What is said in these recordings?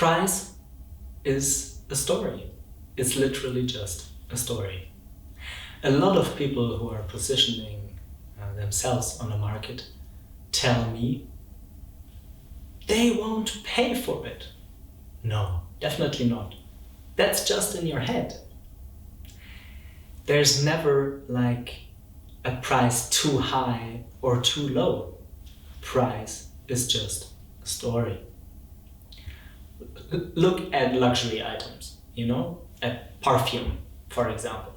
Price is a story. It's literally just a story. A lot of people who are positioning themselves on the market tell me they won't pay for it. No, definitely not. That's just in your head. There's never like a price too high or too low. Price is just a story. Look at luxury items, a perfume, for example.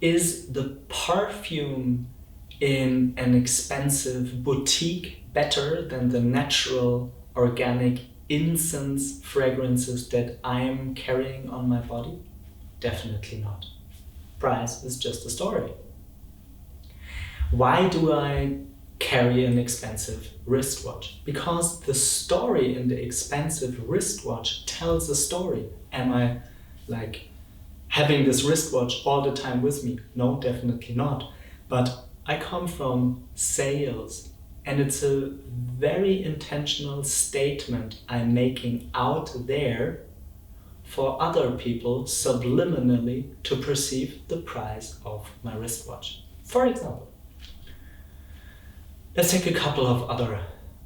Is the perfume in an expensive boutique better than the natural, organic incense fragrances that I'm carrying on my body? Definitely not. Price is just a story. Why do I carry an expensive wristwatch? Because the story in the expensive wristwatch tells a story. Am I like having this wristwatch all the time with me? No, definitely not. But I come from sales, and it's a very intentional statement I'm making out there for other people subliminally to perceive the price of my wristwatch. For example, let's take a couple of other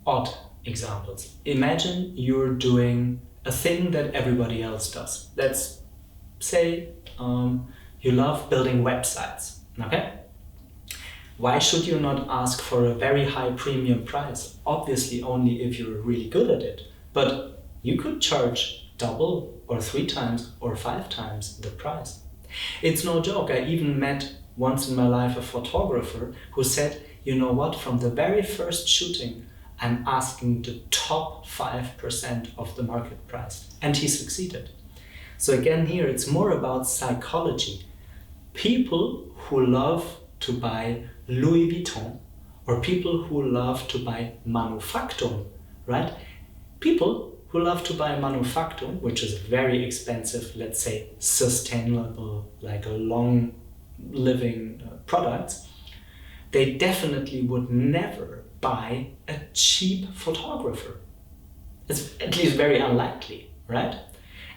odd examples. Imagine you're doing a thing that everybody else does. Let's say you love building websites, okay? Why should you not ask for a very high premium price? Obviously only if you're really good at it, but you could charge double or 3 times or 5 times the price. It's no joke. I even met once in my life a photographer who said, you know what, from the very first shooting, I'm asking the top 5% of the market price. And he succeeded. So again, here it's more about psychology. People who love to buy Louis Vuitton, or people who love to buy Manufaktum, right? People who love to buy Manufaktum, which is very expensive, let's say sustainable, like a long living products, they definitely would never buy a cheap photographer. It's at least very unlikely, right?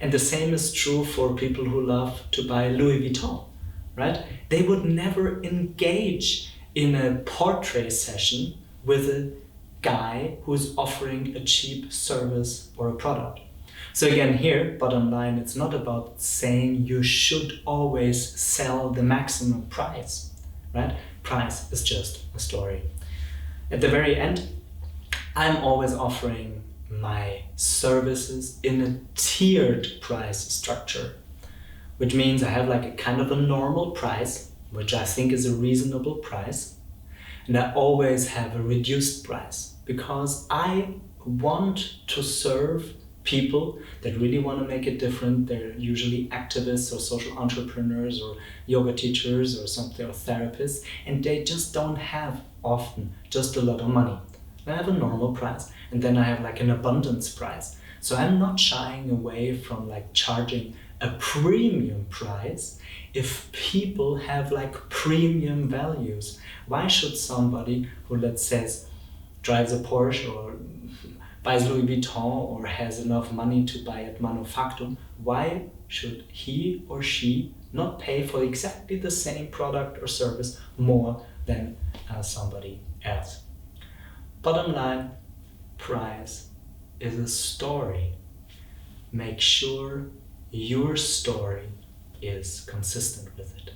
And the same is true for people who love to buy Louis Vuitton, right? They would never engage in a portrait session with a guy who's offering a cheap service or a product. So again, here, bottom line, it's not about saying you should always sell the maximum price, right? Price is just a story. At the very end, I'm always offering my services in a tiered price structure, which means I have like a kind of a normal price, which I think is a reasonable price, and I always have a reduced price because I want to serve people that really want to make it different. They're usually activists or social entrepreneurs or yoga teachers or something, or therapists, and they just don't have often just a lot of money. I have a normal price, and then I have like an abundance price. So I'm not shying away from like charging a premium price if people have like premium values. Why should somebody who, let's say, drives a Porsche or buys Louis Vuitton or has enough money to buy at Manufaktum, why should he or she not pay for exactly the same product or service more than somebody else? Bottom line, price is a story. Make sure your story is consistent with it.